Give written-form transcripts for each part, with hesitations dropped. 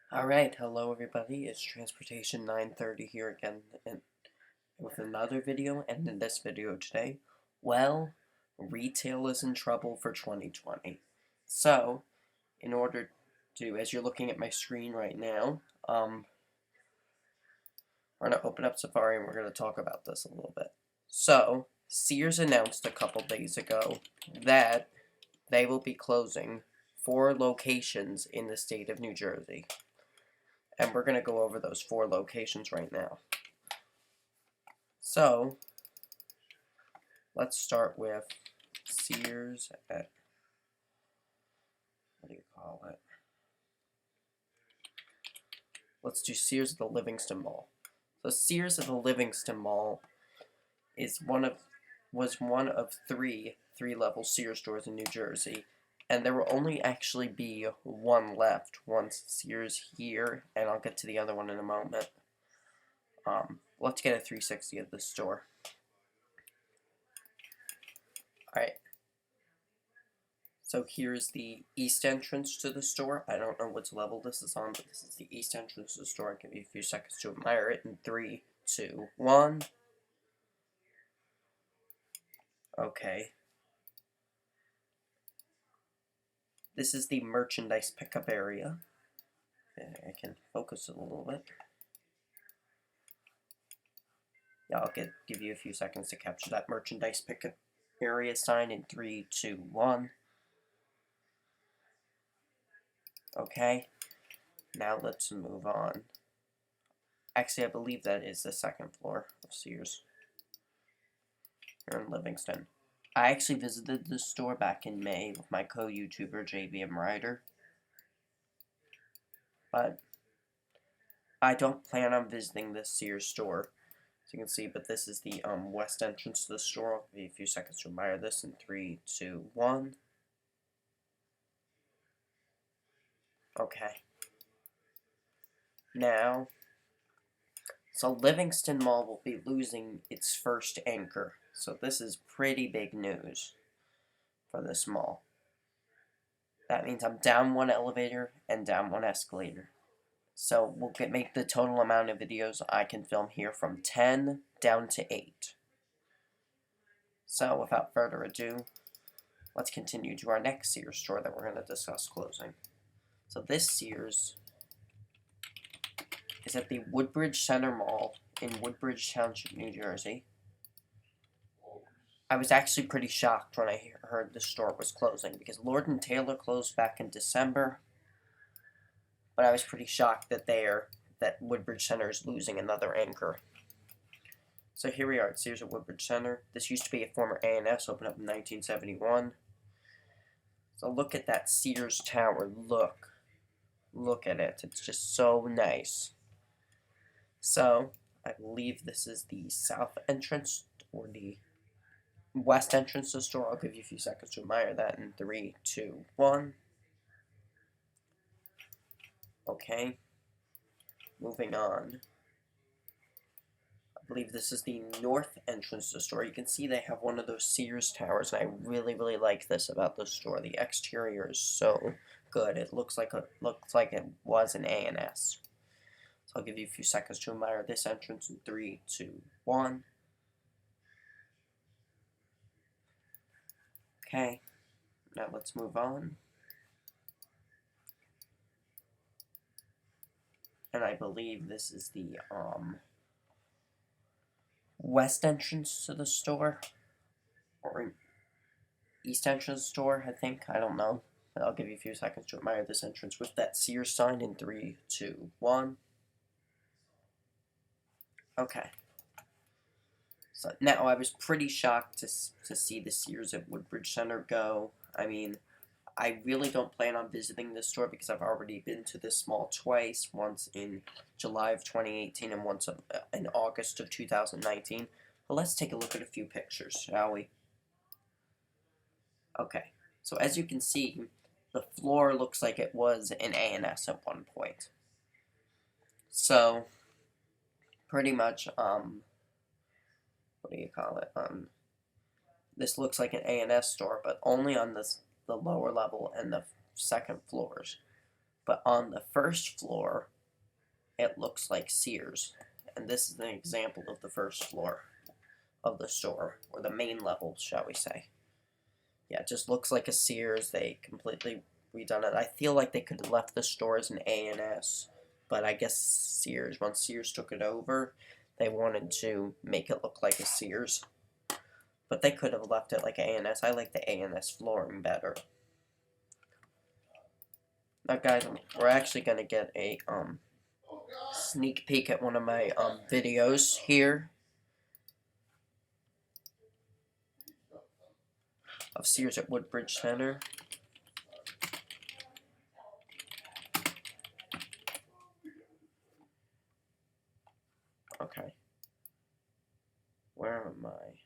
Alright, hello everybody, it's Transportation 930 here again with another video, and in this video today, well, retail is in trouble for 2020. So, in order to, as you're looking at my screen right now, we're going to open up Safari and we're going to talk about this a little bit. So, Sears announced a couple days ago that they will be closing 4 locations in the state of New Jersey. And we're going to go over those 4 locations right now. So, let's start with Sears at, what do you call it? Let's do Sears at the Livingston Mall. So Sears at the Livingston Mall is was one of three-level Sears stores in New Jersey, and there will only actually be one left, one Sears here, and I'll get to the other one in a moment. Let's get a 360 of the store. Alright. So here's the east entrance to the store. I don't know which level this is on, but this is the east entrance to the store. I'll give you a few seconds to admire it in 3, 2, 1. Okay. This is the merchandise pickup area. Okay, I can focus it a little bit. Yeah, I'll give you a few seconds to capture that merchandise pickup area sign in 3, 2, 1. Okay. Now let's move on. Actually, I believe that is the second floor of Sears here in Livingston. I actually visited this store back in May with my co-YouTuber JBM Ryder, but I don't plan on visiting this Sears store, as you can see, but this is the west entrance to the store. I'll give you a few seconds to admire this in 3, 2, 1. Okay. Now, so Livingston Mall will be losing its first anchor. So this is pretty big news for this mall. That means I'm down 1 elevator and down 1 escalator. So we'll make the total amount of videos I can film here from 10 down to 8. So without further ado, let's continue to our next Sears store that we're going to discuss closing. So this Sears is at the Woodbridge Center Mall in Woodbridge Township, New Jersey. I was actually pretty shocked when I heard the store was closing, because Lord & Taylor closed back in December, but I was pretty shocked that Woodbridge Center is losing another anchor. So here we are at Sears at Woodbridge Center. This used to be a former A&S, opened up in 1971. So look at that Sears tower. Look at it. It's just so nice. So I believe this is the south entrance or the west entrance to the store. I'll give you a few seconds to admire that in 3, 2, 1. Okay. Moving on. I believe this is the north entrance to the store. You can see they have one of those Sears towers, and I really, really like this about the store. The exterior is so good. It looks like it was an A&S. So I'll give you a few seconds to admire this entrance in 3, 2, 1. Okay, now let's move on. And I believe this is the west entrance to the store, or east entrance store, I think. I don't know. But I'll give you a few seconds to admire this entrance with that Sears sign in 3, 2, 1. Okay. So now I was pretty shocked to see the Sears at Woodbridge Center go. I mean, I really don't plan on visiting this store because I've already been to this mall twice, once in July of 2018 and once in August of 2019. But let's take a look at a few pictures, shall we? Okay, so as you can see, the floor looks like it was an A&S at one point. So, pretty much, what do you call it? This looks like an A&S store, but only on the lower level and the second floors. But on the first floor, it looks like Sears. And this is an example of the first floor of the store, or the main level, shall we say. Yeah, it just looks like a Sears. They completely redone it. I feel like they could have left the store as an A&S, but I guess Sears, once Sears took it over, they wanted to make it look like a Sears. But they could have left it like A&S. I like the A&S flooring better. Now, guys, we're actually going to get a sneak peek at one of my videos here of Sears at Woodbridge Center. Okay. Where am I?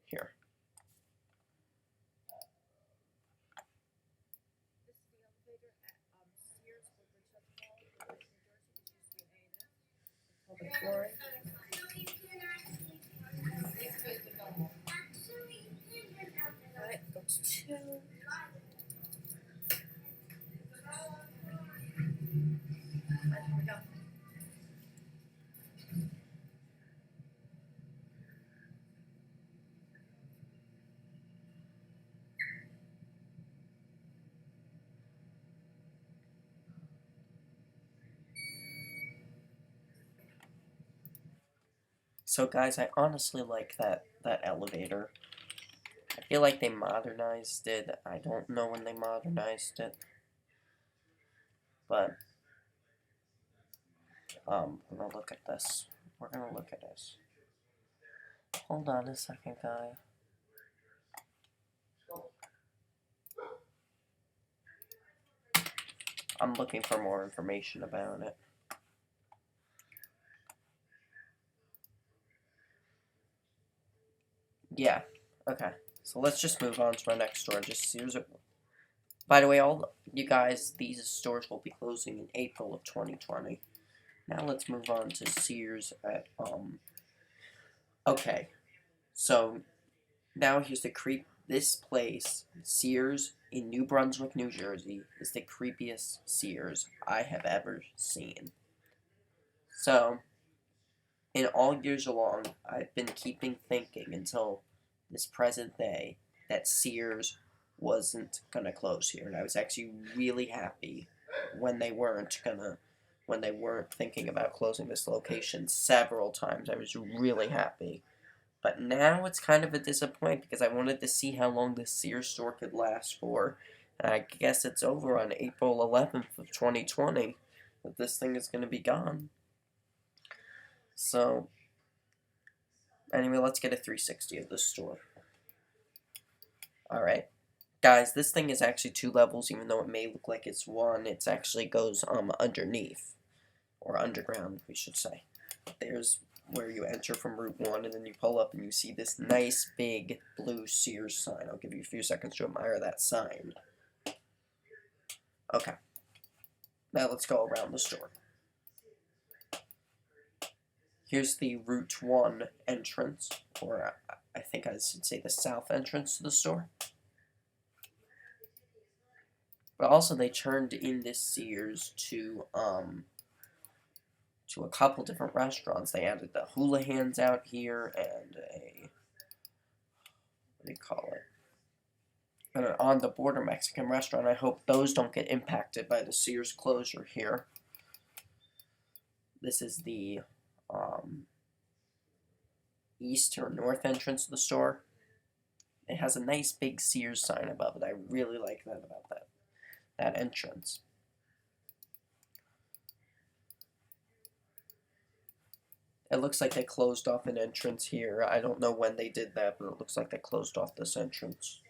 Here. This is the elevator at Sears, Woodbridge, New Jersey. This used to be an A&S. It's called the flooring. Alright, go to 2. Alright, here we go. So, guys, I honestly like that elevator. I feel like they modernized it. I don't know when they modernized it, but we're gonna look at this. We're gonna look at this. Hold on a second, guy. I'm looking for more information about it. Yeah. Okay. So let's just move on to our next store. Just Sears. By the way, all you guys, these stores will be closing in April of 2020. Now let's move on to Sears at Okay. So now here's the creep. This place, Sears in New Brunswick, New Jersey, is the creepiest Sears I have ever seen. So, in all years along, I've been keeping thinking until this present day that Sears wasn't gonna close here, and I was actually really happy when they weren't thinking about closing this location several times. I was really happy. But now it's kind of a disappointment because I wanted to see how long this Sears store could last for. And I guess it's over on April 11th of 2020 that this thing is going to be gone. So, anyway, let's get a 360 of this store. Alright. Guys, this thing is actually 2 levels, even though it may look like it's 1. It actually goes underneath. Or underground, we should say. There's where you enter from Route 1, and then you pull up and you see this nice big blue Sears sign. I'll give you a few seconds to admire that sign. Okay. Now let's go around the store. Here's the Route 1 entrance, or I think I should say the south entrance to the store. But also they turned in this Sears to a couple different restaurants. They added the Hula Hands out here and what do you call it? An on the border Mexican restaurant. I hope those don't get impacted by the Sears closure here. This is the east or north entrance of the store. It has a nice big Sears sign above it. I really like that about that entrance. It looks like they closed off an entrance here. I don't know when they did that, but it looks like they closed off this entrance.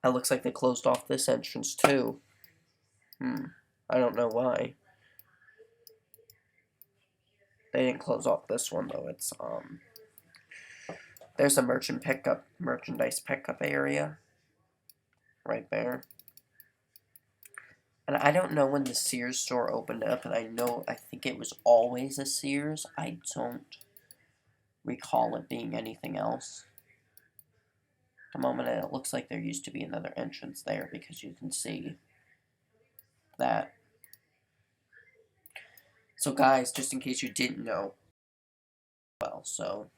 It looks like they closed off this entrance too. I don't know why. They didn't close off this one though. It's there's a merchandise pickup area right there. And I don't know when the Sears store opened up, and I think it was always a Sears. I don't recall it being anything else. At the moment, it looks like there used to be another entrance there because you can see that. So guys, just in case you didn't know, well, so.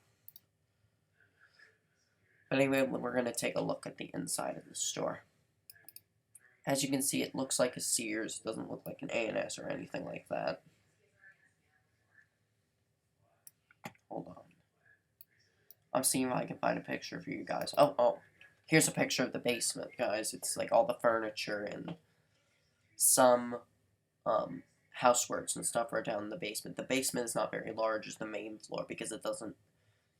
But anyway, we're going to take a look at the inside of the store. As you can see, it looks like a Sears. It doesn't look like an A&S or anything like that. Hold on. I'm seeing if I can find a picture for you guys. Oh. Here's a picture of the basement, guys. It's like all the furniture and some houseworks and stuff are down in the basement. The basement is not very large as the main floor because it doesn't.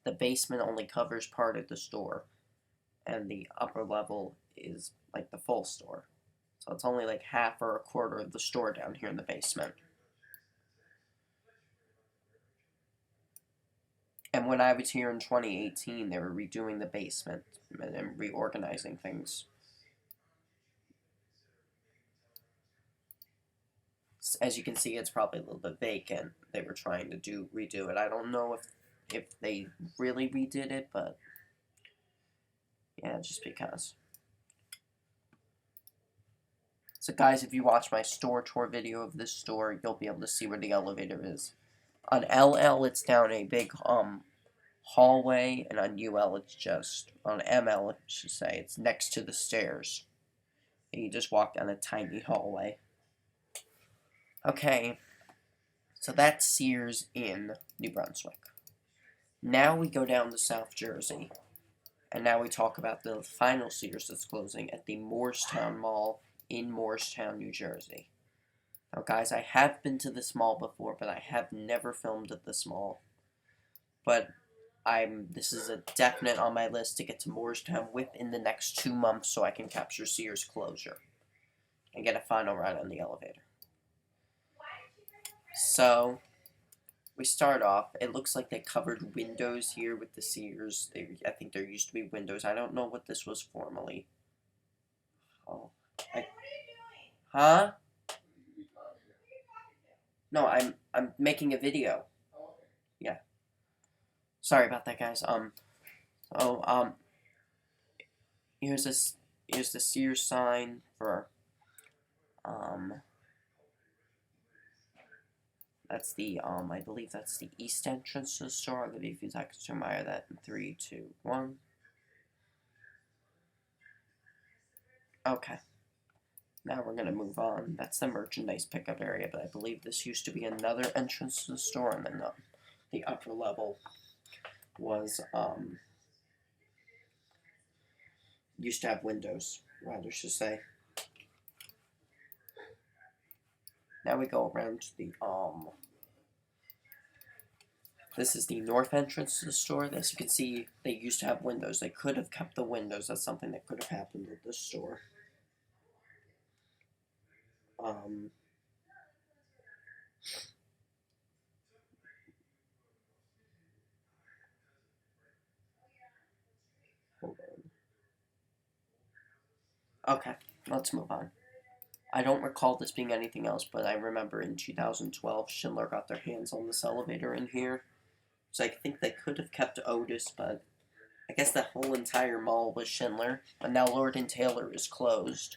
The basement only covers part of the store, and the upper level is like the full store. So it's only like half or a quarter of the store down here in the basement. And when I was here in 2018, they were redoing the basement and reorganizing things. As you can see, it's probably a little bit vacant. They were trying to redo it. I don't know if they really redid it, but yeah, just because. So guys, if you watch my store tour video of this store, you'll be able to see where the elevator is. On LL, it's down a big hallway, and on UL, it's just, on ML, I should say, it's next to the stairs. And you just walk down a tiny hallway. Okay, so that's Sears in New Brunswick. Now we go down to South Jersey, and now we talk about the final Sears that's closing at the Moorestown Mall in Moorestown, New Jersey. Now guys, I have been to this mall before, but I have never filmed at this mall. But this is a definite on my list to get to Moorestown within the next 2 months so I can capture Sears closure and get a final ride on the elevator. So, we start off. It looks like they covered windows here with the Sears. I think there used to be windows. I don't know what this was formerly. Oh, huh? No, I'm making a video. Yeah. Sorry about that, guys. Here's the Sears sign for that's the I believe that's the east entrance to the store. I'll give you a few seconds to admire that in 3, 2, 1. Okay. Now we're gonna move on. That's the merchandise pickup area, but I believe this used to be another entrance to the store, and then the upper level was used to have windows, rather should say. Now we go around to the this is the north entrance to the store. As you can see, they used to have windows. They could have kept the windows. That's something that could have happened at this store. Hold on. Okay, let's move on. I don't recall this being anything else, but I remember in 2012, Schindler got their hands on this elevator in here. So I think they could have kept Otis, but I guess the whole entire mall was Schindler. But now Lord & Taylor is closed.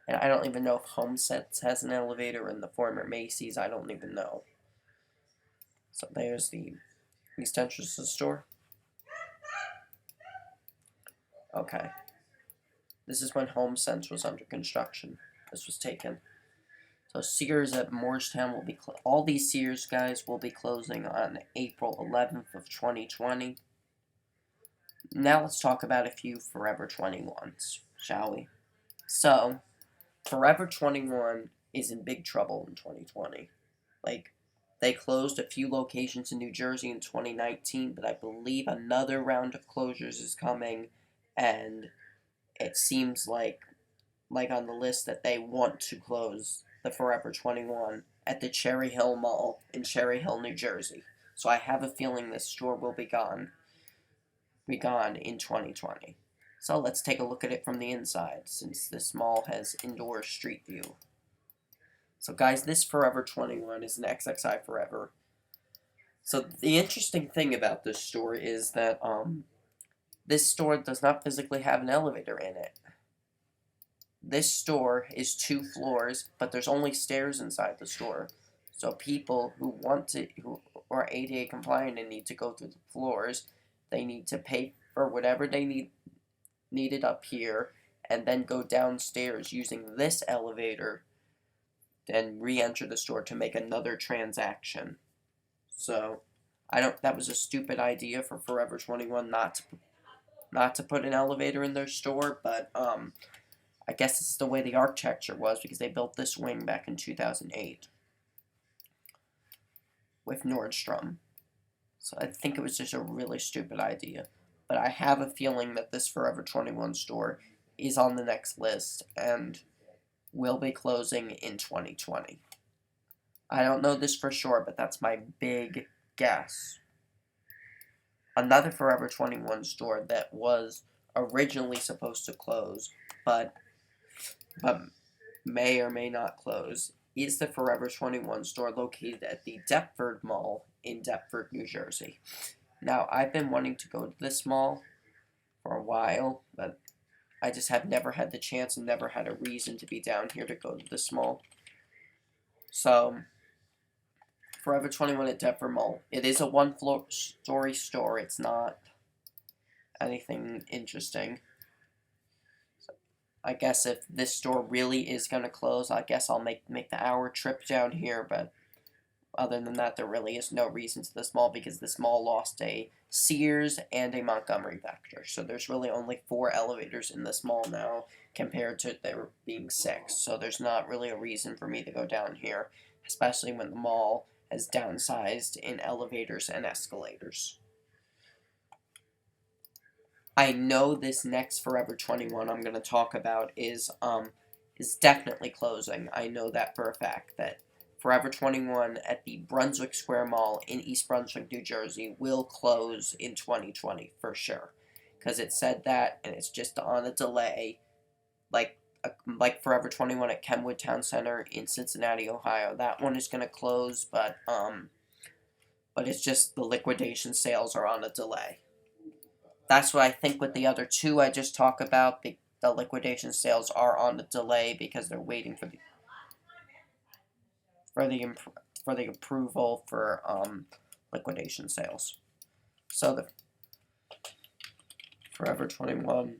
And I don't even know if Homesets has an elevator in the former Macy's. I don't even know. So there's the east entrance to the store. Okay. This is when HomeSense was under construction. This was taken. So Sears at Moorestown will be all these Sears guys will be closing on April 11th of 2020. Now let's talk about a few Forever 21s, shall we? So, Forever 21 is in big trouble in 2020. Like, they closed a few locations in New Jersey in 2019, but I believe another round of closures is coming, and it seems like on the list that they want to close the Forever 21 at the Cherry Hill Mall in Cherry Hill, New Jersey. So I have a feeling this store will be gone in 2020. So let's take a look at it from the inside, since this mall has indoor street view. So guys, this Forever 21 is an XXI Forever. So the interesting thing about this store is that this store does not physically have an elevator in it. This store is 2 floors, but there's only stairs inside the store. So people who are ADA compliant and need to go through the floors, they need to pay for whatever they needed up here, and then go downstairs using this elevator, then re-enter the store to make another transaction. So I don't. That was a stupid idea for Forever 21 not to put an elevator in their store, but I guess it's the way the architecture was because they built this wing back in 2008 with Nordstrom. So I think it was just a really stupid idea. But I have a feeling that this Forever 21 store is on the next list and will be closing in 2020. I don't know this for sure, but that's my big guess. Another Forever 21 store that was originally supposed to close, but may or may not close, is the Forever 21 store located at the Deptford Mall in Deptford, New Jersey. Now, I've been wanting to go to this mall for a while, but I just have never had the chance and never had a reason to be down here to go to this mall. So, Forever 21 at Deptford Mall. It is a one-story store. It's not anything interesting. So, I guess if this store really is going to close, I guess I'll make the hour trip down here, but other than that, there really is no reason to this mall because this mall lost a Sears and a Montgomery Vector. So there's really only 4 elevators in this mall now compared to there being 6. So there's not really a reason for me to go down here, especially when the mall has downsized in elevators and escalators. I know this next Forever 21 I'm going to talk about is definitely closing. I know that for a fact, that Forever 21 at the Brunswick Square Mall in East Brunswick, New Jersey will close in 2020 for sure. Because it said that, and it's just on a delay, like Forever 21 at Kenwood Town Center in Cincinnati, Ohio. That one is going to close, but it's just the liquidation sales are on a delay. That's what I think with the other 2 I just talked about. The liquidation sales are on a delay because they're waiting for the approval for liquidation sales. So the Forever 21.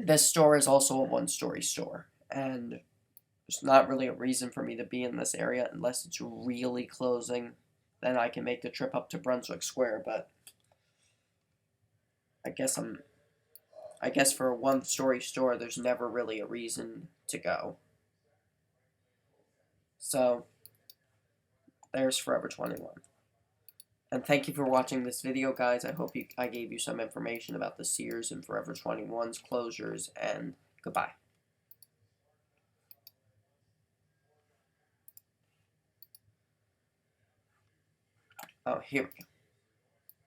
This store is also a one-story store, and there's not really a reason for me to be in this area unless it's really closing. Then I can make the trip up to Brunswick Square, but I guess for a one-story store, there's never really a reason to go. So, there's Forever 21. And thank you for watching this video, guys. I hope I gave you some information about the Sears and Forever 21's closures, and goodbye. Oh, here we go.